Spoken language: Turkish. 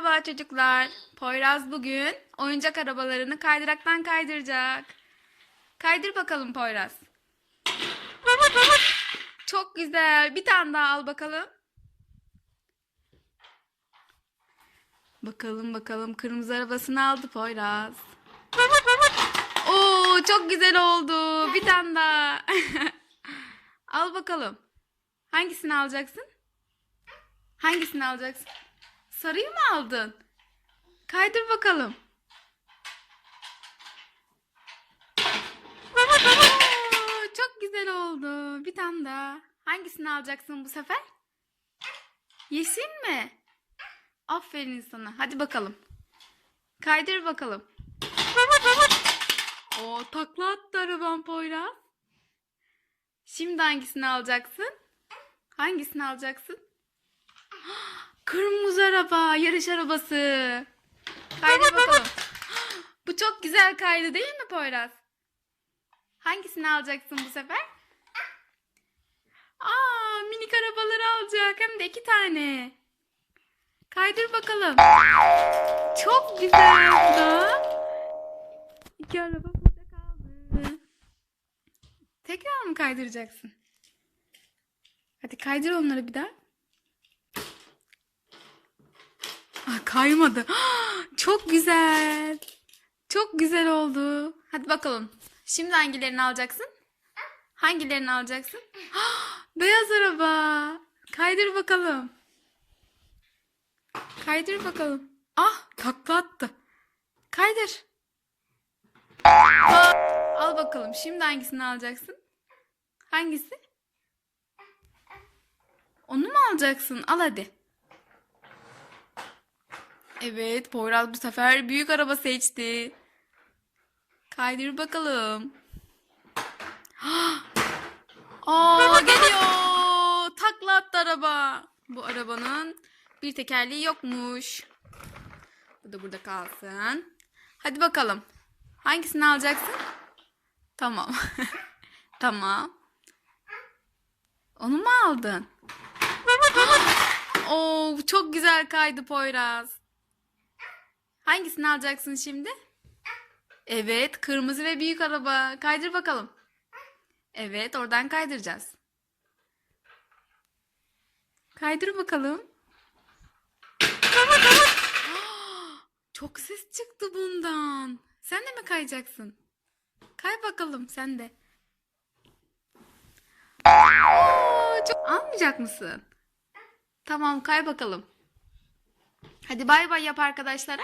Merhaba çocuklar. Poyraz bugün oyuncak arabalarını kaydıraktan kaydıracak. Kaydır bakalım Poyraz. Çok güzel. Bir tane daha al bakalım. Bakalım kırmızı arabasını aldı Poyraz. Oo, çok güzel oldu. Bir tane daha. Al bakalım. Hangisini alacaksın? Hangisini alacaksın? Sarıyı mı aldın? Kaydır bakalım. Oo, çok güzel oldu. Bir tane daha. Hangisini alacaksın bu sefer? Yeşil mi? Aferin sana. Hadi bakalım. Kaydır bakalım. Oo, takla attı araban Poyraz. Şimdi hangisini alacaksın? Hangisini alacaksın? Kırmızı araba, yarış arabası. Kaydır bakalım. Bu çok güzel kaydı değil mi Poyraz? Hangisini alacaksın bu sefer? Aa, minik arabaları alacak. Hem de 2 tane. Kaydır bakalım. Çok güzel bu da. 2 araba burada kaldı. Tekrar mı kaydıracaksın? Hadi kaydır onları bir daha. Aa, kaymadı. Çok güzel. Çok güzel oldu. Hadi bakalım. Şimdi hangilerini alacaksın? Hangilerini alacaksın? Beyaz araba. Kaydır bakalım. Kaydır bakalım. Ah, takla attı. Kaydır. Al bakalım. Şimdi hangisini alacaksın? Hangisi? Onu mu alacaksın? Al hadi. Evet, Poyraz bu sefer büyük araba seçti. Kaydır bakalım. Aa, geliyor. Takla attı araba. Bu arabanın bir tekerleği yokmuş. Bu da burada kalsın. Hadi bakalım. Hangisini alacaksın? Tamam. Tamam. Onu mu aldın? Oo, çok güzel kaydı Poyraz. Hangisini alacaksın şimdi? Evet, kırmızı ve büyük araba. Kaydır bakalım. Evet, oradan kaydıracağız. Kaydır bakalım. Çok ses çıktı bundan. Sen de mi kayacaksın? Kay bakalım sen de. Çok almayacak mısın? Tamam, kay bakalım. Hadi bay bay yap arkadaşlara.